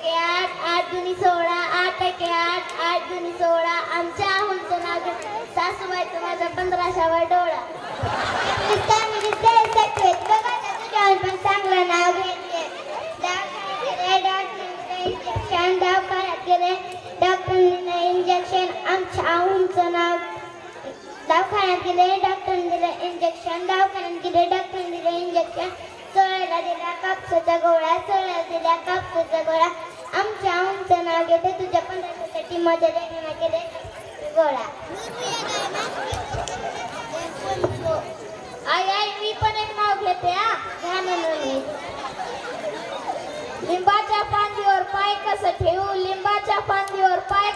एके 8, 8 दुनी 16, 8 एके 8, 8 दुनी 16. आमच्या आहुलचं नाव घेत सासूबाईचं माझा 15वा डोळा. बघा पण चांगलं नाव घेतले. दवाखान्यात गेले डॉक्टरांनी इंजेक्शन. आमच्या आहुलचं नाव दवाखान्यात गेले डॉक्टरांनी दिलं इंजेक्शन. दवाखान्यात गेले डॉक्टरांनी दिलं इंजेक्शन. चोळायला दिला कापसाचा गोळा. चोळायला दिला कापसाचा गोळा. आमच्या आमचं नाव घेते तुझ्या 15साठी माझ्या लेकीने केले गोळा. आई आई मी पण एक नाव घेते हा. घ्या म्हणून. लिंबाच्या फांदीवर पाय कसं ठेवू. लिंबाच्या फांदीवर पाय